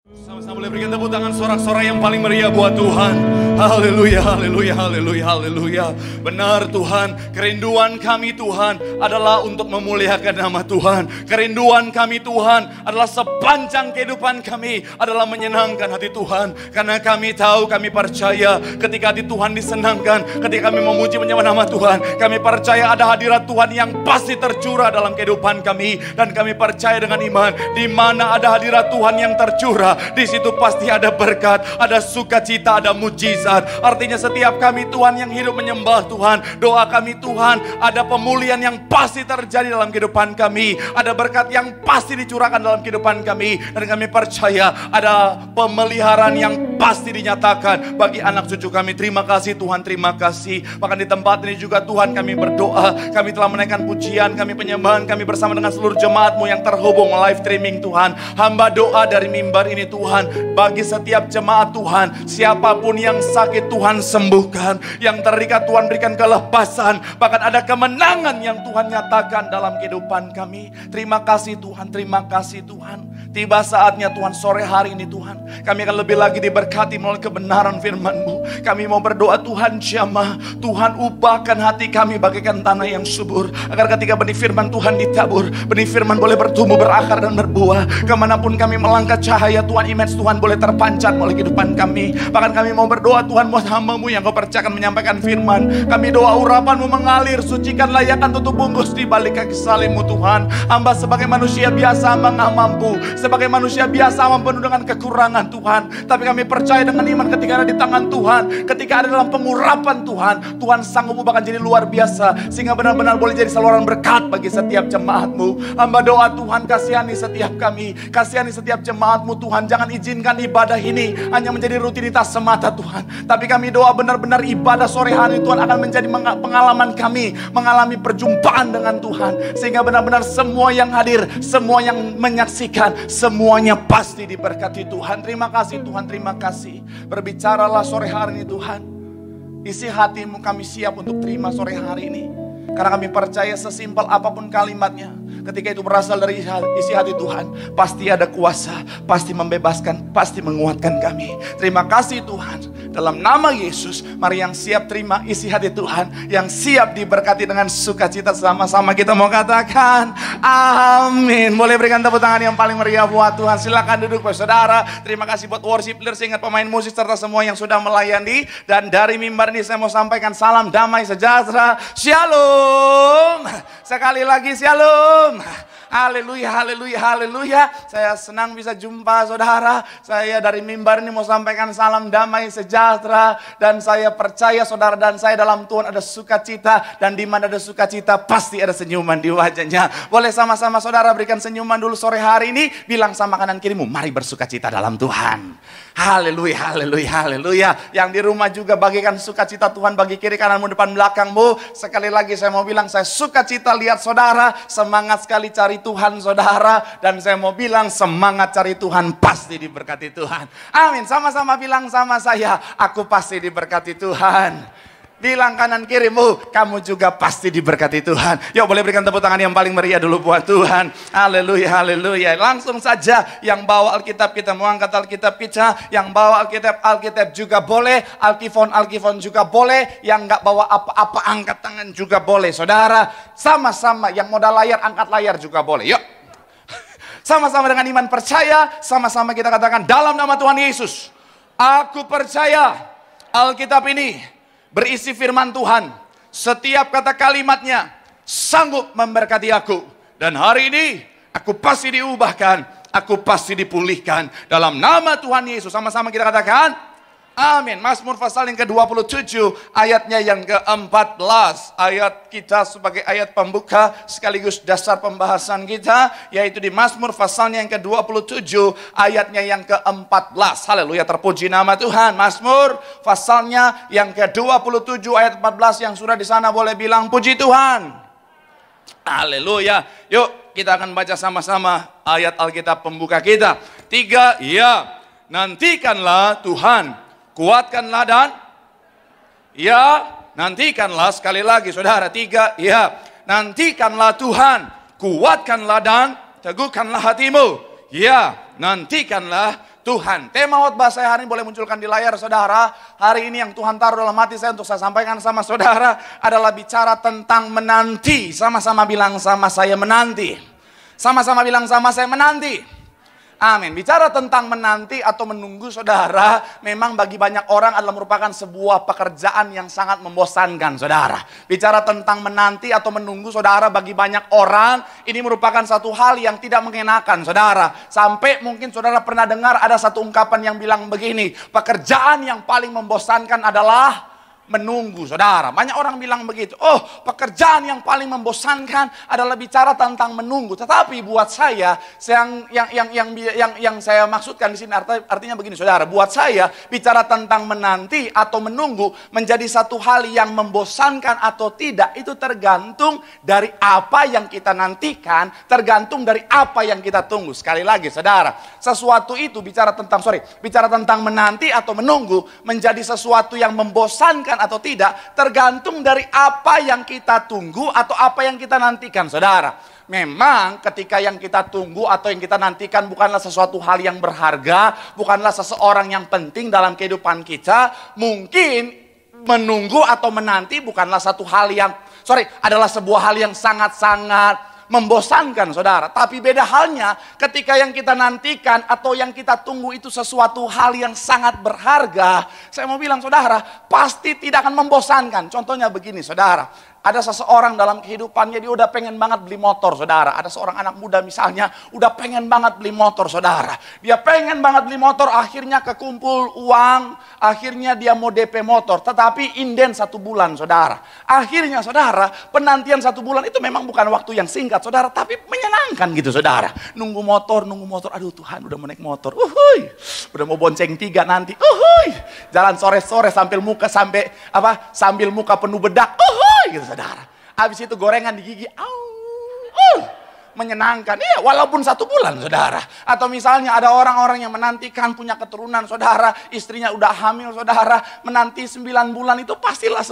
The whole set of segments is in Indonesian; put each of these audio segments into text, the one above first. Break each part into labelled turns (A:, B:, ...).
A: Sama-sama boleh berikan tepuk tangan sorak-sorai yang paling meriah buat Tuhan. Haleluya, haleluya, haleluya, haleluya. Benar Tuhan, kerinduan kami Tuhan adalah untuk memuliakan nama Tuhan. Kerinduan kami Tuhan adalah sepanjang kehidupan kami adalah menyenangkan hati Tuhan. Karena kami tahu, kami percaya ketika hati Tuhan disenangkan, ketika kami memuji menyembah nama Tuhan, kami percaya ada hadirat Tuhan yang pasti tercurah dalam kehidupan kami. Dan kami percaya dengan iman, di mana ada hadirat Tuhan yang tercurah, di situ pasti ada berkat, ada sukacita, ada mujizat. Artinya setiap kami Tuhan yang hidup menyembah Tuhan, doa kami Tuhan, ada pemulihan yang pasti terjadi dalam kehidupan kami, ada berkat yang pasti dicurahkan dalam kehidupan kami. Dan kami percaya ada pemeliharaan yang pasti dinyatakan bagi anak cucu kami. Terima kasih Tuhan, terima kasih. Bahkan di tempat ini juga Tuhan kami berdoa, kami telah menaikkan pujian, kami penyembahan, kami bersama dengan seluruh jemaat-Mu yang terhubung live streaming Tuhan. Hamba doa dari mimbar ini Tuhan, bagi setiap jemaat Tuhan, siapapun yang sakit Tuhan sembuhkan, yang terikat Tuhan berikan kelepasan, bahkan ada kemenangan yang Tuhan nyatakan dalam kehidupan kami. Terima kasih Tuhan, terima kasih Tuhan. Tiba saatnya Tuhan, sore hari ini Tuhan, kami akan lebih lagi diberkati melalui kebenaran firman-Mu. Kami mau berdoa Tuhan, jamah Tuhan, ubahkan hati kami bagaikan tanah yang subur, agar ketika benih firman Tuhan ditabur, benih firman boleh bertumbuh, berakar dan berbuah. Kemanapun kami melangkah, cahaya Tuhan, image Tuhan boleh terpancar melalui kehidupan kami. Bahkan kami mau berdoa Tuhan, buat hamba-Mu yang Kau percayakan menyampaikan firman, kami doa urapan-Mu mengalir, sucikan, layakkan, tutup bungkus di balik kaki salib-Mu Tuhan. Hamba sebagai manusia biasa, hamba gak mampu. Sebagai manusia biasa, hamba penuh dengan kekurangan Tuhan. Tapi kami percaya dengan iman, ketika ada di tangan Tuhan, ketika ada dalam pengurapan Tuhan, Tuhan sanggup bahkan jadi luar biasa, sehingga benar-benar boleh jadi saluran berkat bagi setiap jemaat-Mu. Hamba doa Tuhan, kasihani setiap kami, kasihani setiap jemaat-Mu Tuhan. Jangan izinkan ibadah ini hanya menjadi rutinitas semata Tuhan, tapi kami doa benar-benar ibadah sore hari Tuhan akan menjadi pengalaman kami, mengalami perjumpaan dengan Tuhan, sehingga benar-benar semua yang hadir, semua yang menyaksikan, semuanya pasti diberkati Tuhan. Terima kasih Tuhan, terima kasih. Berbicaralah sore hari ini Tuhan, isi hati-Mu kami siap untuk terima sore hari ini, karena kami percaya sesimpel apapun kalimatnya, ketika itu berasal dari isi hati Tuhan, pasti ada kuasa, pasti membebaskan, pasti menguatkan kami. Terima kasih Tuhan. Dalam nama Yesus, mari yang siap terima isi hati Tuhan, yang siap diberkati dengan sukacita, sama-sama kita mau katakan amin. Boleh berikan tepuk tangan yang paling meriah buat Tuhan. Silakan duduk saudara. Terima kasih buat worship leader, ingat pemain musik serta semua yang sudah melayani. Dan dari mimbar ini saya mau sampaikan salam damai sejahtera. Shalom. Sekali lagi shalom. Haleluya, haleluya, haleluya. Saya senang bisa jumpa saudara. Saya dari mimbar ini mau sampaikan salam damai sejahtera. Dan saya percaya saudara dan saya dalam Tuhan ada sukacita. Dan di mana ada sukacita pasti ada senyuman di wajahnya. Boleh sama-sama saudara berikan senyuman dulu sore hari ini. Bilang sama kanan kirimu, mari bersukacita dalam Tuhan. Haleluya, haleluya, haleluya. Yang di rumah juga bagikan sukacita Tuhan bagi kiri kananmu, depan belakangmu. Sekali lagi saya mau bilang, saya sukacita lihat saudara semangat sekali cari Tuhan saudara. Dan saya mau bilang semangat cari Tuhan pasti diberkati Tuhan. Amin. Sama-sama bilang sama saya, aku pasti diberkati Tuhan. Bilang kanan kirimu, kamu juga pasti diberkati Tuhan. Yuk boleh berikan tepuk tangan yang paling meriah dulu buat Tuhan. Haleluya, haleluya. Langsung saja yang bawa Alkitab kita mau angkat Alkitab kita. Yang bawa Alkitab juga boleh. Alkifon juga boleh. Yang nggak bawa apa-apa angkat tangan juga boleh. Saudara, sama-sama yang modal layar angkat layar juga boleh. Yuk. Sama-sama dengan iman percaya, sama-sama kita katakan dalam nama Tuhan Yesus, aku percaya Alkitab ini berisi firman Tuhan. Setiap kata kalimatnya sanggup memberkati aku. Dan hari ini aku pasti diubahkan, aku pasti dipulihkan dalam nama Tuhan Yesus. Sama-sama kita katakan amin. Mazmur pasal yang ke-27 ayatnya yang ke-14. Ayat kita sebagai ayat pembuka sekaligus dasar pembahasan kita, yaitu di Mazmur pasalnya yang ke-27 ayatnya yang ke-14. Haleluya, terpuji nama Tuhan. Mazmur pasalnya yang ke-27 ayat 14, yang sudah di sana boleh bilang puji Tuhan. Haleluya. Yuk kita akan baca sama-sama ayat Alkitab pembuka kita. 3, ya, nantikanlah Tuhan, kuatkanlah dan ya, nantikanlah. Sekali lagi saudara, 3, ya, nantikanlah Tuhan, kuatkanlah dan teguhkanlah hatimu. Ya, nantikanlah Tuhan. Tema khotbah saya hari ini boleh munculkan di layar saudara. Hari ini yang Tuhan taruh dalam hati saya untuk saya sampaikan sama saudara adalah bicara tentang menanti. Sama-sama bilang sama saya menanti. Sama-sama bilang sama saya menanti. Amin. Bicara tentang menanti atau menunggu saudara, memang bagi banyak orang adalah merupakan sebuah pekerjaan yang sangat membosankan saudara. Bicara tentang menanti atau menunggu saudara, bagi banyak orang ini merupakan satu hal yang tidak mengenakan saudara. Sampai mungkin saudara pernah dengar ada satu ungkapan yang bilang begini, pekerjaan yang paling membosankan adalah menunggu saudara. Banyak orang bilang begitu. Oh, pekerjaan yang paling membosankan adalah bicara tentang menunggu. Tetapi buat saya yang saya maksudkan di sini artinya begini saudara. Buat saya bicara tentang menanti atau menunggu menjadi satu hal yang membosankan atau tidak itu tergantung dari apa yang kita nantikan, tergantung dari apa yang kita tunggu. Sekali lagi saudara, sesuatu itu bicara tentang menanti atau menunggu menjadi sesuatu yang membosankan atau tidak, tergantung dari apa yang kita tunggu atau apa yang kita nantikan saudara. Memang ketika yang kita tunggu atau yang kita nantikan bukanlah sesuatu hal yang berharga, bukanlah seseorang yang penting dalam kehidupan kita, mungkin menunggu atau menanti bukanlah satu hal yang adalah sebuah hal yang sangat-sangat membosankan saudara. Tapi beda halnya ketika yang kita nantikan atau yang kita tunggu itu sesuatu hal yang sangat berharga. Saya mau bilang saudara, pasti tidak akan membosankan. Contohnya begini saudara, ada seseorang dalam kehidupannya dia udah pengen banget beli motor saudara. Ada seorang anak muda misalnya udah pengen banget beli motor saudara. Dia pengen banget beli motor, akhirnya kekumpul uang, akhirnya dia mau DP motor. Tetapi inden 1 bulan saudara. Akhirnya saudara, penantian 1 bulan itu memang bukan waktu yang singkat saudara, tapi menyenangkan gitu saudara. Nunggu motor, aduh Tuhan udah mau naik motor. Udah mau bonceng 3 nanti. Jalan sore-sore sambil muka penuh bedak. Gitu saudara. Habis itu gorengan di gigi. Menyenangkan. Iya, walaupun 1 bulan saudara. Atau misalnya ada orang-orang yang menantikan punya keturunan saudara, istrinya udah hamil saudara, menanti 9 bulan itu pastilah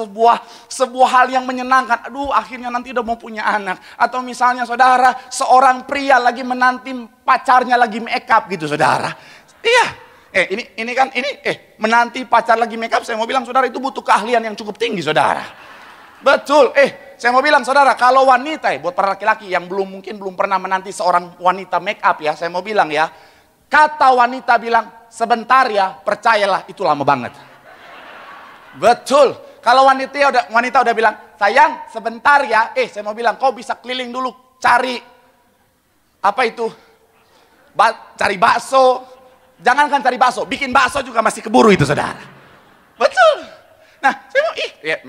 A: sebuah hal yang menyenangkan. Aduh, akhirnya nanti udah mau punya anak. Atau misalnya saudara, seorang pria lagi menanti pacarnya lagi make up gitu saudara. Iya. Menanti pacar lagi make up, saya mau bilang saudara itu butuh keahlian yang cukup tinggi saudara. Betul, saya mau bilang saudara, kalau wanita, buat para laki-laki yang belum pernah menanti seorang wanita make up ya, saya mau bilang ya, kata wanita bilang, sebentar ya, percayalah, itu lama banget. Betul, kalau wanita udah bilang, sayang, sebentar ya, saya mau bilang, kau bisa keliling dulu, cari, cari bakso, jangankan cari bakso, bikin bakso juga masih keburu itu saudara. Betul. Nah,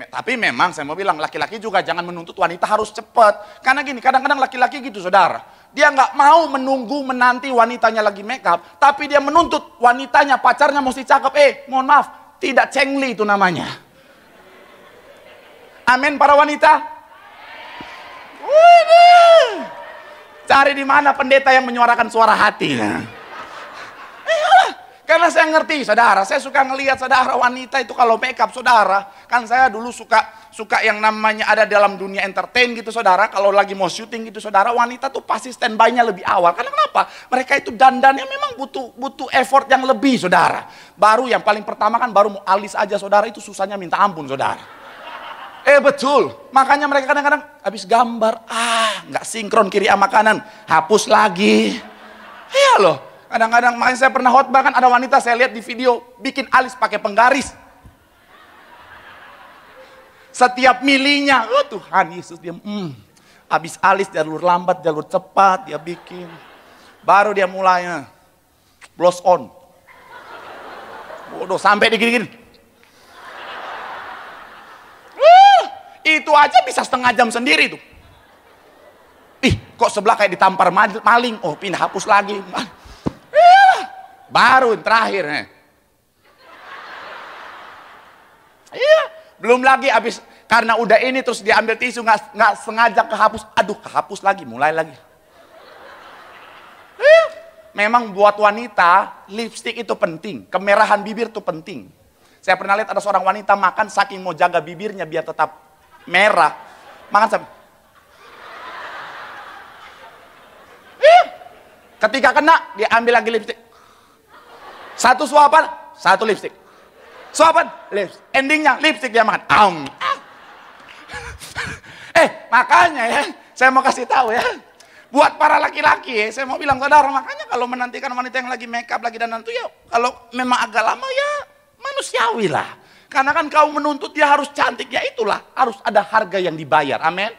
A: tapi memang saya mau bilang laki-laki juga jangan menuntut wanita harus cepat. Karena gini, kadang-kadang laki-laki gitu saudara. Dia nggak mau menanti wanitanya lagi make up, tapi dia menuntut wanitanya, pacarnya mesti cakep. Mohon maaf, tidak cengli itu namanya. Amin para wanita. Cari di mana pendeta yang menyuarakan suara hati. Karena saya ngerti saudara, saya suka ngelihat saudara wanita itu kalau make up saudara. Kan saya dulu suka yang namanya ada dalam dunia entertain gitu saudara. Kalau lagi mau syuting gitu saudara, wanita tuh pasti standby-nya lebih awal. Karena kenapa? Mereka itu dandannya memang butuh effort yang lebih saudara. Baru yang paling pertama kan baru mau alis aja saudara, itu susahnya minta ampun saudara. Betul, makanya mereka kadang-kadang habis gambar, nggak sinkron kiri sama kanan, hapus lagi. Iya loh. Kadang-kadang, makanya saya pernah khotbah kan ada wanita saya lihat di video bikin alis pakai penggaris. Setiap milinya, Tuhan Yesus dia, habis alis jalur lambat, jalur cepat dia bikin. Baru dia mulai blows on. Bodoh sampai digini-gini. Itu aja bisa setengah jam sendiri tuh. Kok sebelah kayak ditampar maling. Pindah hapus lagi. Baru terakhir. Iya, belum lagi habis karena udah ini terus diambil tisu nggak sengaja kehapus. Kehapus lagi, mulai lagi. Memang buat wanita lipstik itu penting, kemerahan bibir itu penting. Saya pernah lihat ada seorang wanita makan saking mau jaga bibirnya biar tetap merah, makan sampai. Ketika kena dia ambil lagi lipstik.
B: Satu suapan, satu lipstick. Suapan, lipstick. Endingnya lipstick dia makan. Makanya ya, saya mau kasih tahu ya. Buat para laki-laki ya, saya mau bilang saudara, makanya kalau menantikan wanita yang lagi make up lagi dan nanti ya, kalau memang agak lama ya manusiawi lah. Karena kan kau menuntut dia harus cantik, ya itulah, harus ada harga yang dibayar. Amin.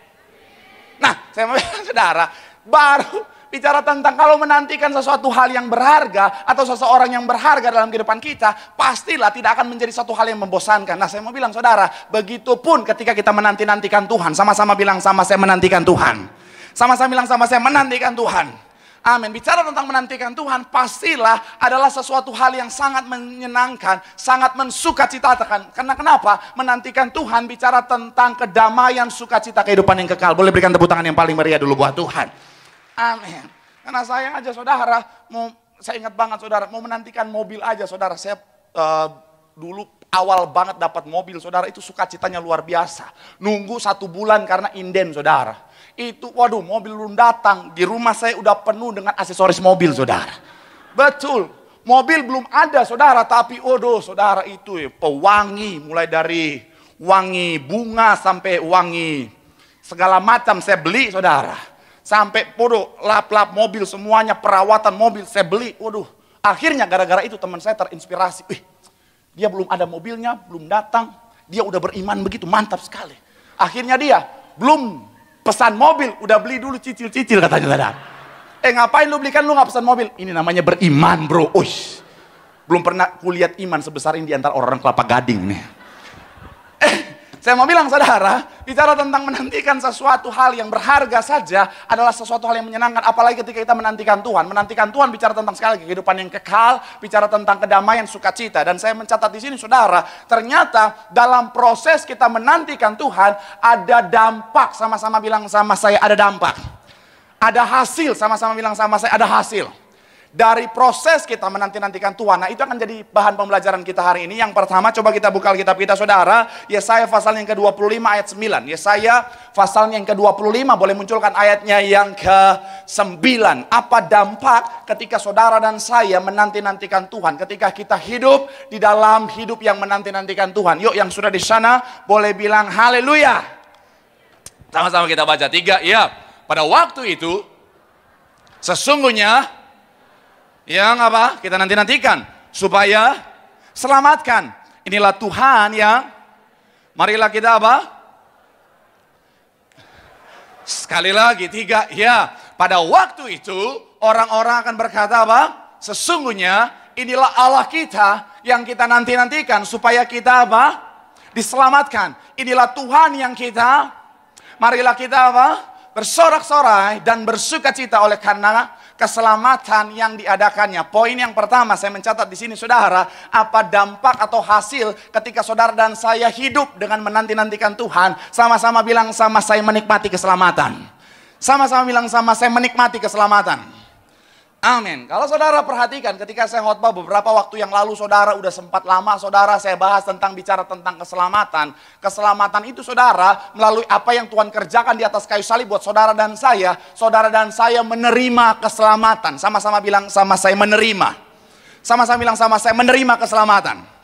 B: Nah, saya mau bilang saudara, baru bicara tentang kalau menantikan sesuatu hal yang berharga atau seseorang yang berharga dalam kehidupan kita, pastilah tidak akan menjadi satu hal yang membosankan. Nah, saya mau bilang saudara, begitupun ketika kita menanti-nantikan Tuhan, sama-sama bilang sama saya menantikan Tuhan. Sama-sama bilang sama saya menantikan Tuhan. Amin. Bicara tentang menantikan Tuhan, pastilah adalah sesuatu hal yang sangat menyenangkan, sangat mensukacitakan. Karena kenapa? Menantikan Tuhan bicara tentang kedamaian, sukacita, kehidupan yang kekal. Boleh berikan tepuk tangan yang paling meriah dulu buat Tuhan. Amin. Karena saya aja saudara, saya ingat banget saudara, mau menantikan mobil aja saudara. Saya dulu awal banget dapat mobil saudara, itu sukacitanya luar biasa. Nunggu 1 bulan karena inden saudara. Itu waduh, mobil belum datang. Di rumah saya udah penuh dengan aksesoris mobil saudara. Betul, mobil belum ada saudara, tapi waduh saudara itu pewangi, mulai dari wangi bunga sampai wangi segala macam saya beli saudara. Sampai podo lap-lap mobil semuanya, perawatan mobil saya beli. Waduh, akhirnya gara-gara itu teman saya terinspirasi. Dia belum ada mobilnya, belum datang, dia udah beriman begitu, mantap sekali. Akhirnya dia belum pesan mobil, udah beli dulu cicil-cicil katanya saudara. Ngapain lu belikan, lu nggak pesan mobil? Ini namanya beriman bro. Belum pernah kulihat iman sebesar ini di antara orang Kelapa Gading nih. Saya mau bilang saudara, bicara tentang menantikan sesuatu hal yang berharga saja adalah sesuatu hal yang menyenangkan. Apalagi ketika kita menantikan Tuhan. Menantikan Tuhan bicara tentang sekali lagi kehidupan yang kekal, bicara tentang kedamaian, sukacita. Dan saya mencatat di sini saudara, ternyata dalam proses kita menantikan Tuhan ada dampak. Sama-sama bilang sama saya, ada dampak. Ada hasil, sama-sama bilang sama saya, ada hasil. Dari proses kita menanti-nantikan Tuhan. Nah, itu akan jadi bahan pembelajaran kita hari ini. Yang pertama, coba kita buka Alkitab kita saudara. Yesaya pasal yang ke-25 ayat 9. Yesaya pasal yang ke-25, boleh munculkan ayatnya yang ke-9. Apa dampak ketika saudara dan saya menanti-nantikan Tuhan? Ketika kita hidup di dalam hidup yang menanti-nantikan Tuhan. Yuk, yang sudah di sana boleh bilang haleluya. Sama-sama kita baca 3. Ya, pada waktu itu sesungguhnya yang apa? Kita nanti-nantikan supaya selamatkan. Inilah Tuhan yang marilah kita apa? Sekali lagi 3. Ya, pada waktu itu orang-orang akan berkata apa? Sesungguhnya inilah Allah kita yang kita nanti-nantikan supaya kita apa? Diselamatkan. Inilah Tuhan yang kita marilah kita apa? Bersorak-sorai dan bersukacita oleh karena keselamatan yang diadakannya. Poin yang pertama saya mencatat di sini saudara, apa dampak atau hasil ketika saudara dan saya hidup dengan menanti-nantikan Tuhan. Sama-sama bilang sama saya menikmati keselamatan. Sama-sama bilang sama saya menikmati keselamatan. Amin. Kalau saudara perhatikan ketika saya khotbah beberapa waktu yang lalu, saudara udah sempat lama saudara saya bahas tentang bicara tentang keselamatan. Keselamatan itu saudara melalui apa yang Tuhan kerjakan di atas kayu salib buat saudara dan saya menerima keselamatan. Sama-sama bilang sama saya menerima. Sama-sama bilang sama saya menerima keselamatan.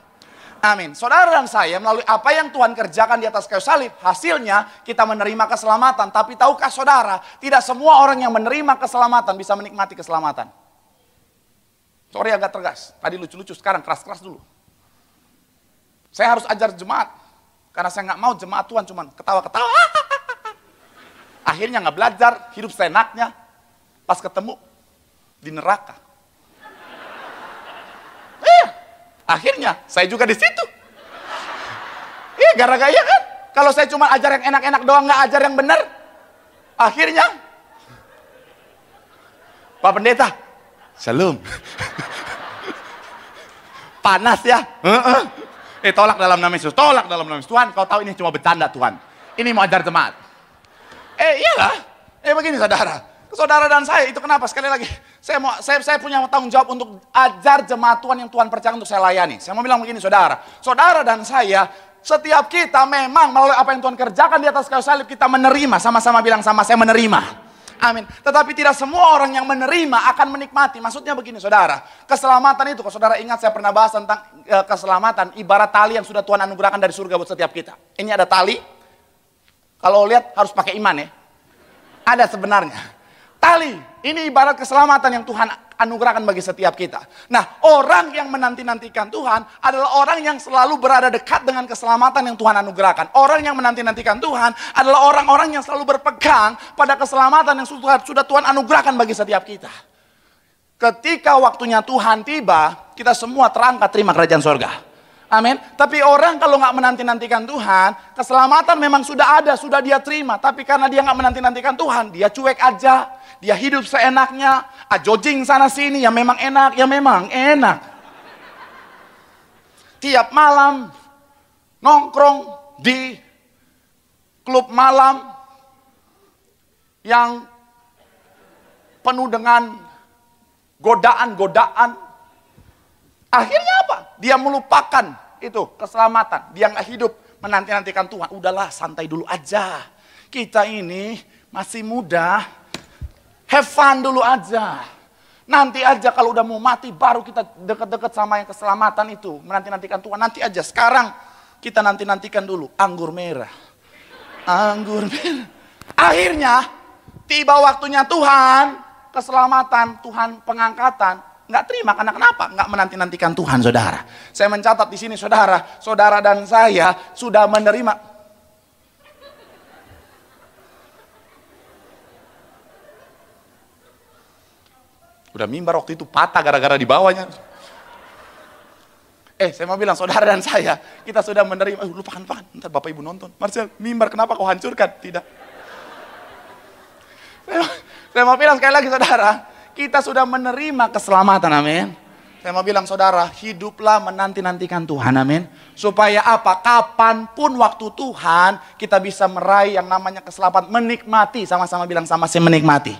B: Amin. Saudara dan saya melalui apa yang Tuhan kerjakan di atas kayu salib, hasilnya kita menerima keselamatan. Tapi tahukah saudara, tidak semua orang yang menerima keselamatan bisa menikmati keselamatan. Sorry agak tegas, tadi lucu-lucu, sekarang keras-keras dulu. Saya harus ajar jemaat, karena saya nggak mau jemaat Tuhan cuma ketawa-ketawa. Akhirnya nggak belajar, hidup seenaknya, pas ketemu di neraka. Akhirnya saya juga di situ. Gara-gara ya kan. Kalau saya cuma ajar yang enak-enak doang, nggak ajar yang benar. Akhirnya, Pak Pendeta, Shalom. Panas ya. Tolak dalam nama Yesus. Tolak dalam nama Yesus. Tuhan, kau tahu ini cuma bercanda Tuhan. Ini mau ajar jemaat. Iyalah. Begini saudara. Saudara dan saya itu kenapa? Sekali lagi, saya punya tanggung jawab untuk ajar jemaat Tuhan yang Tuhan percayakan untuk saya layani. Saya mau bilang begini saudara. Saudara dan saya, setiap kita memang melalui apa yang Tuhan kerjakan di atas kayu salib kita menerima. Sama-sama bilang sama saya menerima. Amin. Tetapi tidak semua orang yang menerima akan menikmati. Maksudnya begini saudara, keselamatan itu, kalau saudara ingat saya pernah bahas tentang keselamatan, ibarat tali yang sudah Tuhan anugerahkan dari surga buat setiap kita. Ini ada tali, kalau lihat harus pakai iman ya. Ada sebenarnya. Tali, ini ibarat keselamatan yang Tuhan anugerahkan bagi setiap kita. Nah, orang yang menanti-nantikan Tuhan adalah orang yang selalu berada dekat dengan keselamatan yang Tuhan anugerahkan. Orang yang menanti-nantikan Tuhan adalah orang-orang yang selalu berpegang pada keselamatan yang sudah Tuhan anugerahkan bagi setiap kita. Ketika waktunya Tuhan tiba, kita semua terangkat terima kerajaan sorga. Amin. Tapi orang kalau nggak menanti-nantikan Tuhan, keselamatan memang sudah ada, sudah dia terima. Tapi karena dia nggak menanti-nantikan Tuhan, dia cuek aja. Dia hidup seenaknya, jogging sana sini, ya memang enak, ya memang enak. Tiap malam nongkrong di klub malam yang penuh dengan godaan-godaan. Akhirnya apa? Dia melupakan itu keselamatan. Dia nggak hidup menanti-nantikan Tuhan. Udahlah, santai dulu aja. Kita ini masih muda. Have fun dulu aja. Nanti aja kalau udah mau mati baru kita deket-deket sama yang keselamatan itu. Menanti-nantikan Tuhan. Nanti aja. Sekarang kita nanti-nantikan dulu. Anggur merah. Anggur merah. Akhirnya tiba waktunya Tuhan. Keselamatan, Tuhan pengangkatan. Nggak terima. Karena kenapa? Nggak menanti-nantikan Tuhan saudara. Saya mencatat di sini saudara. Saudara dan saya sudah menerima. Udah mimbar waktu itu patah gara-gara di bawahnya. Saya mau bilang saudara dan saya, kita sudah menerima. Lupakan, ntar Bapak Ibu nonton. Marcel, mimbar kenapa kau hancurkan? Tidak. Saya mau bilang sekali lagi saudara, kita sudah menerima keselamatan, amin. Saya mau bilang saudara, hiduplah menanti-nantikan Tuhan, amin. Supaya apa? Kapanpun waktu Tuhan, kita bisa meraih yang namanya keselamatan. Menikmati, sama-sama bilang sama saya menikmati.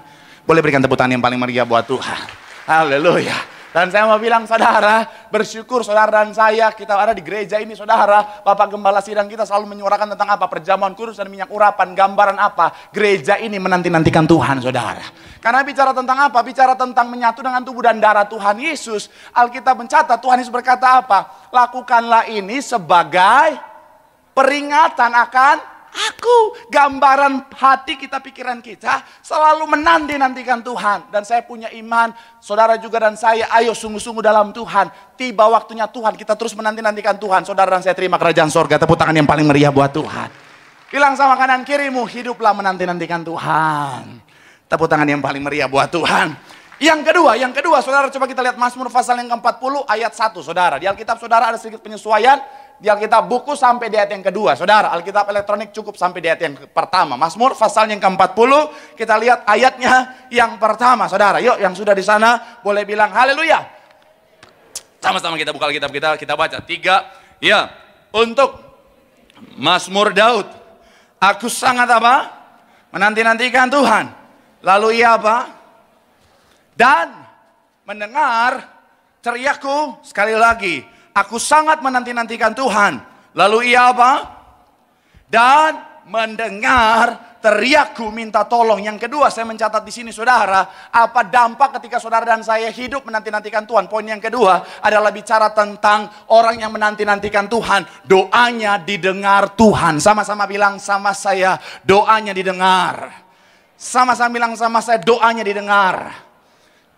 B: Boleh berikan tepuk tangan yang paling meriah buat Tuhan. Haleluya. Dan saya mau bilang saudara, bersyukur saudara dan saya, kita ada di gereja ini saudara. Bapak Gembala Sidang kita selalu menyuarakan tentang apa? Perjamuan kudus dan minyak urapan. Gambaran apa? Gereja ini menanti-nantikan Tuhan saudara. Karena bicara tentang apa? Bicara tentang menyatu dengan tubuh dan darah Tuhan Yesus. Alkitab mencatat Tuhan Yesus berkata apa? Lakukanlah ini sebagai peringatan akan aku. Gambaran hati kita, pikiran kita selalu menanti-nantikan Tuhan. Dan saya punya iman, saudara juga dan saya, ayo sungguh-sungguh dalam Tuhan. Tiba waktunya Tuhan, kita terus menanti-nantikan Tuhan. Saudara dan saya terima kerajaan sorga. Tepuk tangan yang paling meriah buat Tuhan. Bilang sama kanan kirimu, hiduplah menanti-nantikan Tuhan. Tepuk tangan yang paling meriah buat Tuhan. Yang kedua, saudara coba kita lihat Mazmur pasal yang ke-40 ayat 1, saudara. Di Alkitab saudara ada sedikit penyesuaian. Di Alkitab buku sampai di ayat yang kedua. Saudara, Alkitab elektronik cukup sampai di ayat yang pertama. Mazmur pasal yang ke-40, kita lihat ayatnya yang pertama. Saudara, yuk yang sudah di sana boleh bilang haleluya. Sama-sama kita buka Alkitab kita baca. 3, ya. Untuk Mazmur Daud. Aku sangat apa? Menanti-nantikan Tuhan. Lalu ia apa? Dan mendengar teriakku, sekali lagi, aku sangat menanti-nantikan Tuhan. Lalu ia apa? Dan mendengar teriakku minta tolong. Yang kedua saya mencatat di sini saudara, apa dampak ketika saudara dan saya hidup menanti-nantikan Tuhan. Poin yang kedua adalah bicara tentang orang yang menanti-nantikan Tuhan. Doanya didengar Tuhan. Sama-sama bilang sama saya, doanya didengar. Sama-sama bilang sama saya, doanya didengar.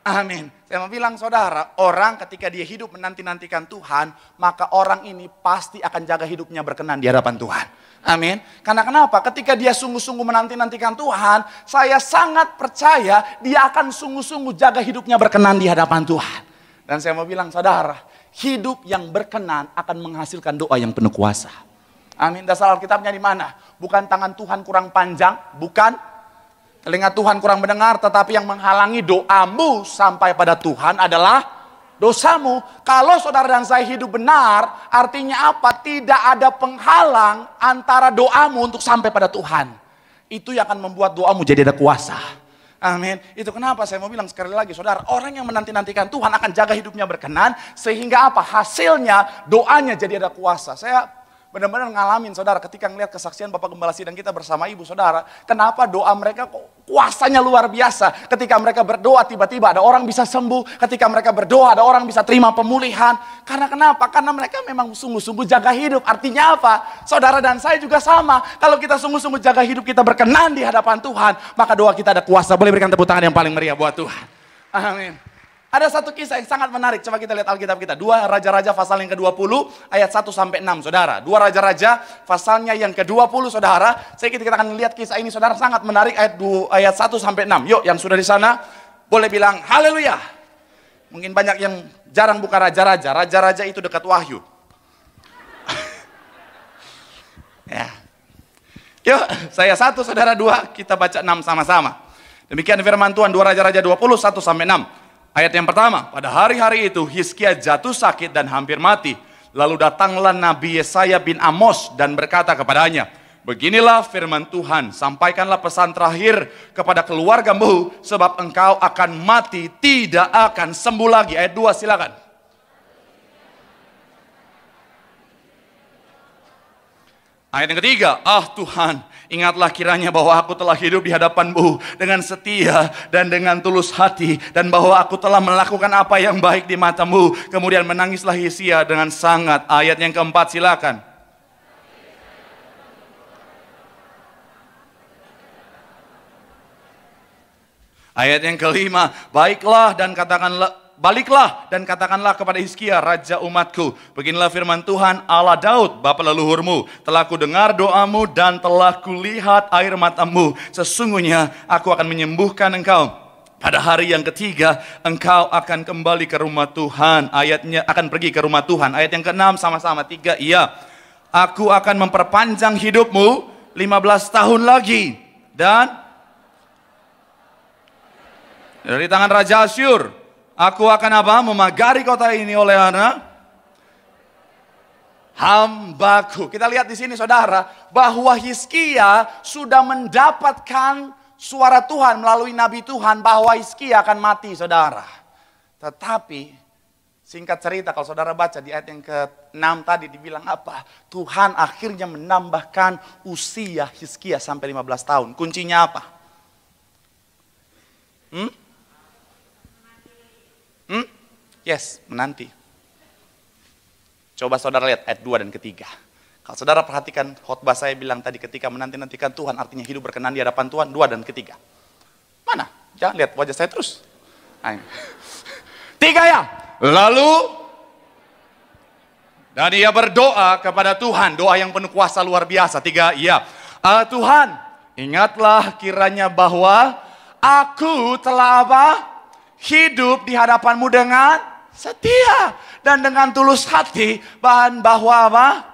B: Amin. Saya mau bilang saudara, orang ketika dia hidup menanti-nantikan Tuhan, maka orang ini pasti akan jaga hidupnya berkenan di hadapan Tuhan. Amin. Karena kenapa? Ketika dia sungguh-sungguh menanti-nantikan Tuhan, saya sangat percaya dia akan sungguh-sungguh jaga hidupnya berkenan di hadapan Tuhan. Dan saya mau bilang saudara, hidup yang berkenan akan menghasilkan doa yang penuh kuasa. Amin. Dasar Alkitabnya di mana? Bukan tangan Tuhan kurang panjang, bukan telinga Tuhan kurang mendengar, tetapi yang menghalangi doamu sampai pada Tuhan adalah dosamu. Kalau saudara dan saya hidup benar, artinya apa? Tidak ada penghalang antara doamu untuk sampai pada Tuhan. Itu yang akan membuat doamu jadi ada kuasa. Amin. Itu kenapa saya mau bilang sekali lagi saudara, orang yang menanti-nantikan Tuhan akan jaga hidupnya berkenan, sehingga apa? Hasilnya doanya jadi ada kuasa. Saya benar-benar ngalamin saudara ketika ngelihat kesaksian Bapak Gembala Sidang kita bersama Ibu saudara. Kenapa doa mereka kok kuasanya luar biasa. Ketika mereka berdoa tiba-tiba ada orang bisa sembuh. Ketika mereka berdoa ada orang bisa terima pemulihan. Karena kenapa? Karena mereka memang sungguh-sungguh jaga hidup. Artinya apa? Saudara dan saya juga sama. Kalau kita sungguh-sungguh jaga hidup, kita berkenan di hadapan Tuhan, maka doa kita ada kuasa. Boleh berikan tepuk tangan yang paling meriah buat Tuhan. Amin. Ada satu kisah yang sangat menarik. Coba kita lihat Alkitab kita. 2 Raja-Raja pasal yang ke-20 ayat 1 sampai 6 saudara. 2 Raja-Raja pasalnya yang ke-20 saudara. Kita akan lihat kisah ini saudara, sangat menarik ayat 1 sampai 6. Yuk yang sudah di sana boleh bilang haleluya. Mungkin banyak yang jarang buka Raja-Raja. Raja-Raja itu dekat Wahyu. Ya. Yuk saya 1 saudara 2, kita baca 6 sama-sama. Demikian firman Tuhan 2 Raja-Raja 20 1 sampai 6. Ayat yang pertama, pada hari-hari itu Hizkia jatuh sakit dan hampir mati. Lalu datanglah Nabi Yesaya bin Amos dan berkata kepadanya, beginilah firman Tuhan, sampaikanlah pesan terakhir kepada keluargamu, sebab engkau akan mati, tidak akan sembuh lagi. Ayat 2 silakan. Ayat yang ketiga, ah Tuhan, ingatlah kiranya bahwa aku telah hidup di hadapan-Mu dengan setia dan dengan tulus hati, dan bahwa aku telah melakukan apa yang baik di mata-Mu. Kemudian menangislah Hizkia dengan sangat. Ayat yang keempat silakan. Ayat yang kelima, baliklah dan katakanlah kepada Hizkia, raja umatku, beginilah firman Tuhan Allah Daud, bapa leluhurmu, telah kudengar doamu dan telah kulihat air matamu. Sesungguhnya aku akan menyembuhkan engkau. Pada hari yang ketiga, engkau akan kembali ke rumah Tuhan. Ayatnya akan pergi ke rumah Tuhan. Ayat yang ke-6 sama-sama 3, iya. Aku akan memperpanjang hidupmu 15 tahun lagi. Dan dari tangan Raja Asyur, aku akan apa? Memagari kota ini oleh anak hambaku. Kita lihat di sini saudara, bahwa Hizkia sudah mendapatkan suara Tuhan melalui Nabi Tuhan bahwa Hizkia akan mati saudara. Tetapi singkat cerita kalau saudara baca di ayat yang ke-6 tadi dibilang apa? Tuhan akhirnya menambahkan usia Hizkia sampai 15 tahun. Kuncinya apa? Yes, menanti. Coba saudara lihat ayat 2 dan ketiga. Kalau saudara perhatikan khotbah saya bilang tadi ketika menanti-nantikan Tuhan artinya hidup berkenan di hadapan Tuhan, 2 dan ketiga. Mana? Jangan lihat wajah saya terus. 3 ya. Lalu dan ia berdoa kepada Tuhan, doa yang penuh kuasa luar biasa. 3 ya. Tuhan, ingatlah kiranya bahwa aku telah apa? Hidup di hadapan-Mu dengan setia dan dengan tulus hati, bahwa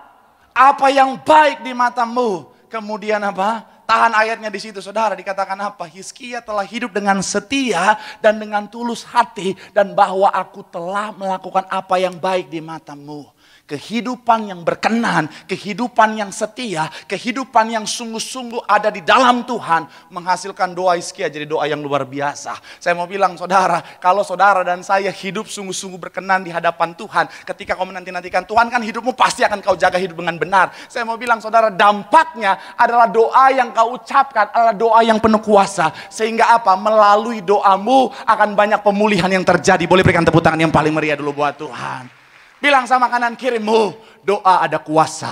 B: apa yang baik di mata-Mu. Kemudian apa? Tahan ayatnya di situ saudara, dikatakan apa? Hizkia telah hidup dengan setia dan dengan tulus hati, dan bahwa aku telah melakukan apa yang baik di mata-Mu. Kehidupan yang berkenan, kehidupan yang setia, kehidupan yang sungguh-sungguh ada di dalam Tuhan menghasilkan doa Hizkia jadi doa yang luar biasa. Saya mau bilang saudara, kalau saudara dan saya hidup sungguh-sungguh berkenan di hadapan Tuhan, ketika kau menanti-nantikan Tuhan kan hidupmu pasti akan kau jaga hidup dengan benar. Saya mau bilang saudara, dampaknya adalah doa yang kau ucapkan adalah doa yang penuh kuasa. Sehingga apa? Melalui doamu akan banyak pemulihan yang terjadi. Boleh berikan tepuk tangan yang paling meriah dulu buat Tuhan. Bilang sama kanan kirimu, doa ada kuasa.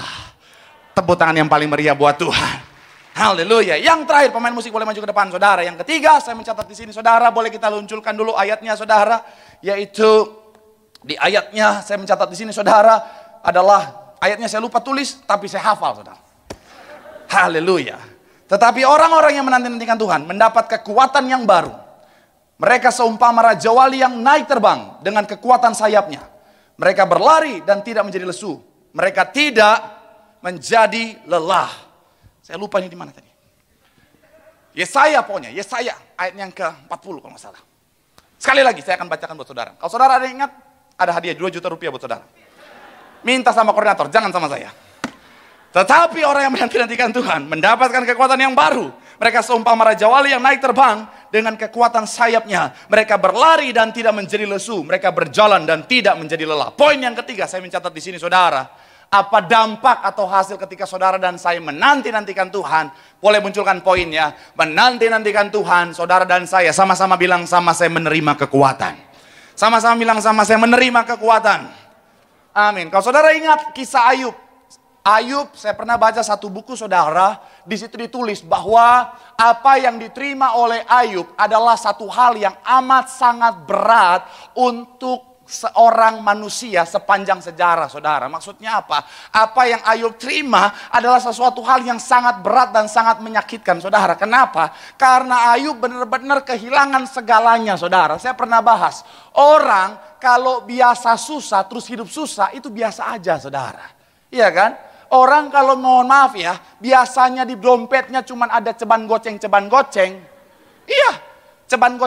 B: Tepuk tangan yang paling meriah buat Tuhan. Haleluya. Yang terakhir, pemain musik boleh maju ke depan saudara. Yang ketiga, saya mencatat di sini saudara, boleh kita lunculkan dulu ayatnya saudara, yaitu di ayatnya saya mencatat di sini saudara adalah ayatnya saya lupa tulis tapi saya hafal saudara. Haleluya. Tetapi orang-orang yang menanti-nantikan Tuhan mendapat kekuatan yang baru. Mereka seumpama raja wali yang naik terbang dengan kekuatan sayapnya. Mereka berlari dan tidak menjadi lesu. Mereka tidak menjadi lelah. Saya lupa ini di mana tadi. Yesaya pokoknya, Yesaya ayat yang ke-40 kalau nggak salah. Sekali lagi saya akan bacakan buat saudara. Kalau saudara ada yang ingat, ada hadiah 2 juta rupiah buat saudara. Minta sama koordinator, jangan sama saya. Tetapi orang yang menanti-nantikan Tuhan mendapatkan kekuatan yang baru. Mereka seumpama raja wali yang naik terbang dengan kekuatan sayapnya. Mereka berlari dan tidak menjadi lesu. Mereka berjalan dan tidak menjadi lelah. Poin yang ketiga saya mencatat di sini saudara Apa dampak atau hasil ketika saudara dan saya menanti-nantikan Tuhan? Boleh munculkan poinnya. Menanti-nantikan Tuhan, saudara dan saya sama-sama bilang sama saya menerima kekuatan. Sama-sama bilang sama saya menerima kekuatan. Amin. Kalau saudara ingat kisah Ayub. Ayub, saya pernah baca satu buku saudara. Di situ ditulis bahwa apa yang diterima oleh Ayub adalah satu hal yang amat sangat berat untuk seorang manusia sepanjang sejarah, saudara. Maksudnya apa? Apa yang Ayub terima adalah sesuatu hal yang sangat berat dan sangat menyakitkan, saudara. Kenapa? Karena Ayub benar-benar kehilangan segalanya, saudara. Saya pernah bahas, orang kalau biasa susah, terus hidup susah, itu biasa aja, saudara. Iya kan? Orang kalau mohon maaf ya, biasanya di dompetnya cuma ada ceban goceng. Iya, ceban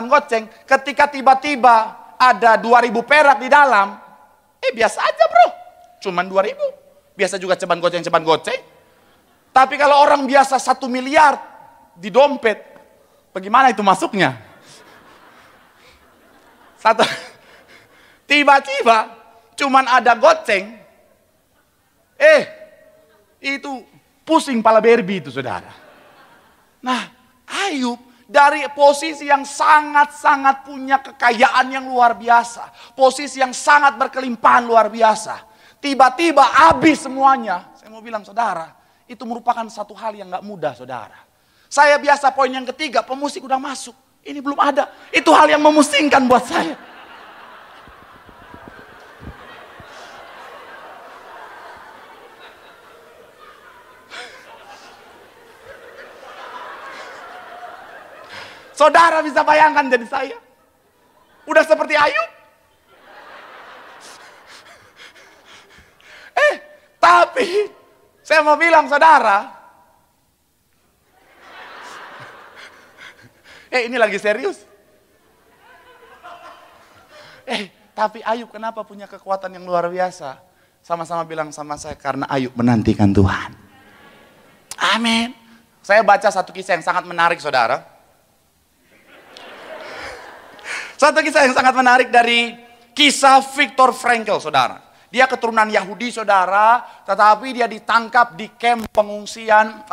B: goceng. Ketika tiba-tiba ada 2.000 perak di dalam, biasa aja bro, cuman 2.000. Biasa juga ceban goceng. Tapi kalau orang biasa 1 miliar di dompet, bagaimana itu masuknya? Tiba-tiba cuman ada goceng, itu pusing pala Barbie itu, saudara. Nah, Ayub dari posisi yang sangat-sangat punya kekayaan yang luar biasa. Posisi yang sangat berkelimpahan luar biasa. Tiba-tiba habis semuanya. Saya mau bilang saudara, itu merupakan satu hal yang gak mudah, saudara. Saya biasa poin yang ketiga, pemusik udah masuk. Ini belum ada. Itu hal yang memusingkan buat saya. Saudara bisa bayangkan jadi saya. Udah seperti Ayub. Tapi saya mau bilang saudara. Ini lagi serius. Tapi Ayub kenapa punya kekuatan yang luar biasa? Sama-sama bilang sama saya, karena Ayub menantikan Tuhan. Amin. Saya baca satu kisah yang sangat menarik, saudara. Satu kisah yang sangat menarik dari kisah Viktor Frankl, saudara. Dia keturunan Yahudi, saudara, tetapi dia ditangkap di kamp pengungsian,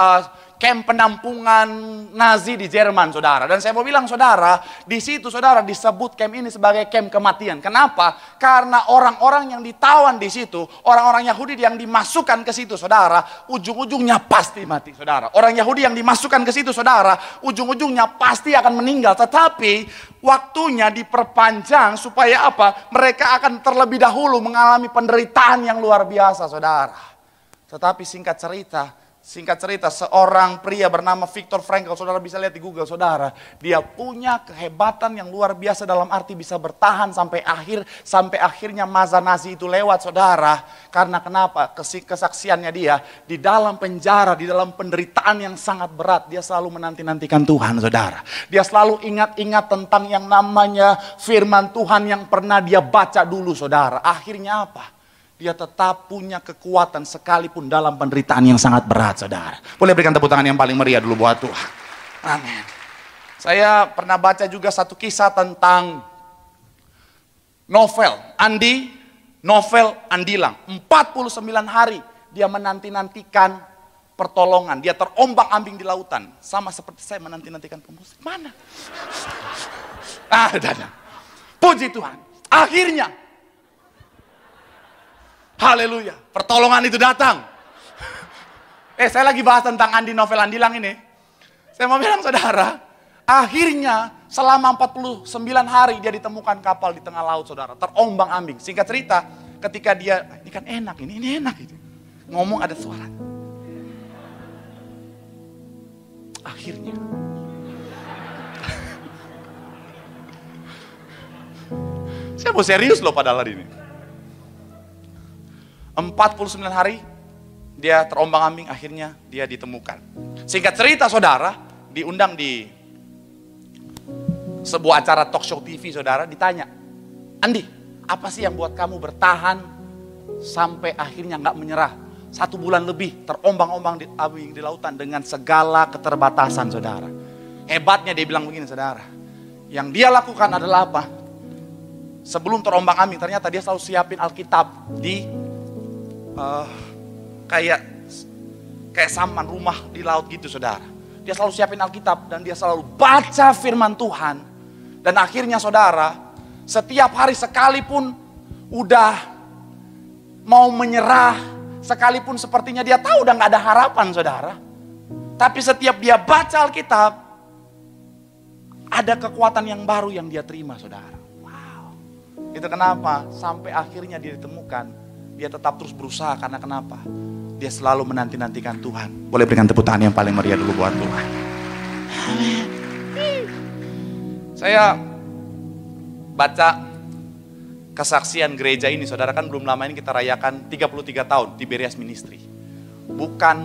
B: kamp penampungan Nazi di Jerman, saudara. Dan saya mau bilang, saudara, di situ, saudara, disebut kamp ini sebagai kamp kematian. Kenapa? Karena orang-orang yang ditawan di situ, orang-orang Yahudi yang dimasukkan ke situ, saudara, ujung-ujungnya pasti mati, saudara. Orang Yahudi yang dimasukkan ke situ, saudara, ujung-ujungnya pasti akan meninggal. Tetapi waktunya diperpanjang supaya apa? Mereka akan terlebih dahulu mengalami penderitaan yang luar biasa, saudara. Tetapi singkat cerita, seorang pria bernama Viktor Frankl, saudara bisa lihat di Google, saudara. Dia punya kehebatan yang luar biasa dalam arti bisa bertahan sampai akhirnya masa Nazi itu lewat, saudara. Karena kenapa? Kesaksiannya dia di dalam penjara, di dalam penderitaan yang sangat berat, dia selalu menanti-nantikan Tuhan, saudara. Dia selalu ingat-ingat tentang yang namanya firman Tuhan yang pernah dia baca dulu, saudara. Akhirnya apa? Dia tetap punya kekuatan sekalipun dalam penderitaan yang sangat berat, saudara. Boleh berikan tepuk tangan yang paling meriah dulu buat Tuhan. Amin. Saya pernah baca juga satu kisah tentang novel Andilang. 49 hari dia menanti-nantikan pertolongan. Dia terombang-ambing di lautan. Sama seperti saya menanti-nantikan pemusik. Mana? Puji Tuhan. Akhirnya, haleluya, pertolongan itu datang. Saya lagi bahas tentang novel Andilang ini. Saya mau bilang saudara, akhirnya selama 49 hari dia ditemukan kapal di tengah laut, saudara. Terombang-ambing. Singkat cerita, ketika dia, ini kan enak, ini enak. Gitu. Ngomong ada suara. Akhirnya. Saya mau serius loh padahal hari ini. 49 hari dia terombang-ambing, akhirnya dia ditemukan. Singkat cerita, saudara, diundang di sebuah acara talk show TV, saudara, ditanya, Andi, apa sih yang buat kamu bertahan sampai akhirnya gak menyerah? 1 bulan lebih terombang-ombang di lautan dengan segala keterbatasan, saudara. Hebatnya dia bilang begini, saudara, yang dia lakukan adalah apa? Sebelum terombang-ambing, ternyata dia selalu siapin Alkitab di kayak sampan rumah di laut gitu saudara. Dia selalu siapin Alkitab dan dia selalu baca firman Tuhan. Dan akhirnya saudara, setiap hari sekalipun udah mau menyerah, sekalipun sepertinya dia tahu udah gak ada harapan saudara. Tapi setiap dia baca Alkitab, ada kekuatan yang baru yang dia terima saudara. Wow. Itu kenapa sampai akhirnya dia ditemukan, dia tetap terus berusaha karena kenapa? Dia selalu menanti-nantikan Tuhan. Boleh berikan tepuk tangan yang paling meriah dulu buat Tuhan. Amin. Saya baca kesaksian gereja ini, saudara, kan belum lama ini kita rayakan 33 tahun Tiberias Ministry. Bukan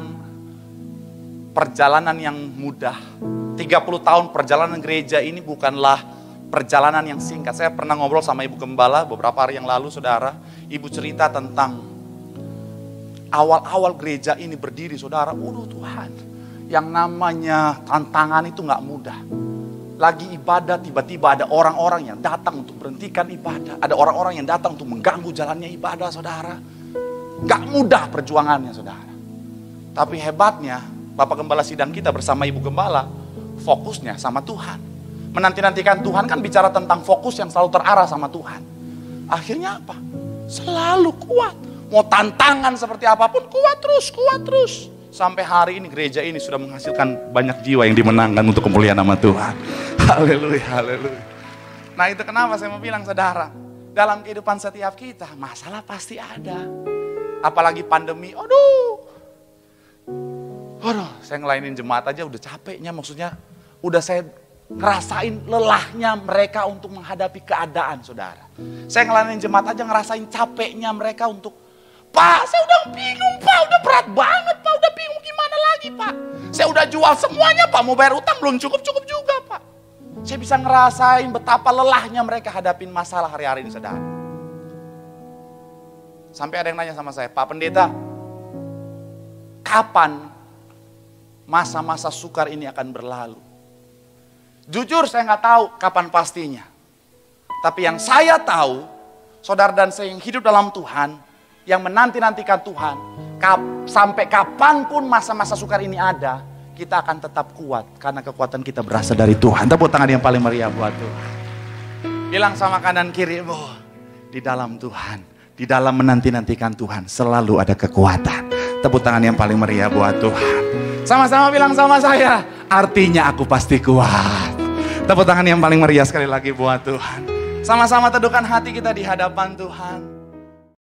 B: perjalanan yang mudah. 30 tahun perjalanan gereja ini bukanlah perjalanan yang singkat. Saya pernah ngobrol sama Ibu Gembala beberapa hari yang lalu saudara. Ibu cerita tentang awal-awal gereja ini berdiri saudara. Tuhan, yang namanya tantangan itu gak mudah. Lagi ibadah tiba-tiba ada orang-orang yang datang untuk berhentikan ibadah. Ada orang-orang yang datang untuk mengganggu jalannya ibadah saudara. Gak mudah perjuangannya saudara. Tapi hebatnya Bapak Gembala sidang kita bersama Ibu Gembala fokusnya sama Tuhan. Menanti-nantikan Tuhan kan bicara tentang fokus yang selalu terarah sama Tuhan. Akhirnya apa? Selalu kuat. Mau tantangan seperti apapun kuat terus. Sampai hari ini gereja ini sudah menghasilkan banyak jiwa yang dimenangkan untuk kemuliaan nama Tuhan. Haleluya, haleluya. Nah itu kenapa saya mau bilang saudara, dalam kehidupan setiap kita masalah pasti ada. Apalagi pandemi, saya ngelainin jemaat aja udah capeknya, maksudnya udah saya ngerasain lelahnya mereka untuk menghadapi keadaan saudara. Saya ngelainin jemaat aja ngerasain capeknya mereka untuk, Pak, saya udah bingung Pak, udah berat banget Pak, udah bingung gimana lagi Pak. Saya udah jual semuanya Pak, mau bayar utang belum cukup-cukup juga Pak. Saya bisa ngerasain betapa lelahnya mereka hadapin masalah hari-hari ini saudara. Sampai ada yang nanya sama saya, Pak Pendeta, kapan masa-masa sukar ini akan berlalu? Jujur saya nggak tahu kapan pastinya. Tapi yang saya tahu, saudara dan saya yang hidup dalam Tuhan, yang menanti-nantikan Tuhan, sampai kapanpun masa-masa sukar ini ada, kita akan tetap kuat. Karena kekuatan kita berasal dari Tuhan. Tepuk tangan yang paling meriah buat Tuhan. Bilang sama kanan kiri, di dalam Tuhan, di dalam menanti-nantikan Tuhan, selalu ada kekuatan. Tepuk tangan yang paling meriah buat Tuhan. Sama-sama bilang sama saya, artinya aku pasti kuat. Tepuk tangan yang paling meriah sekali lagi buat Tuhan. Sama-sama teduhkan hati kita di hadapan Tuhan.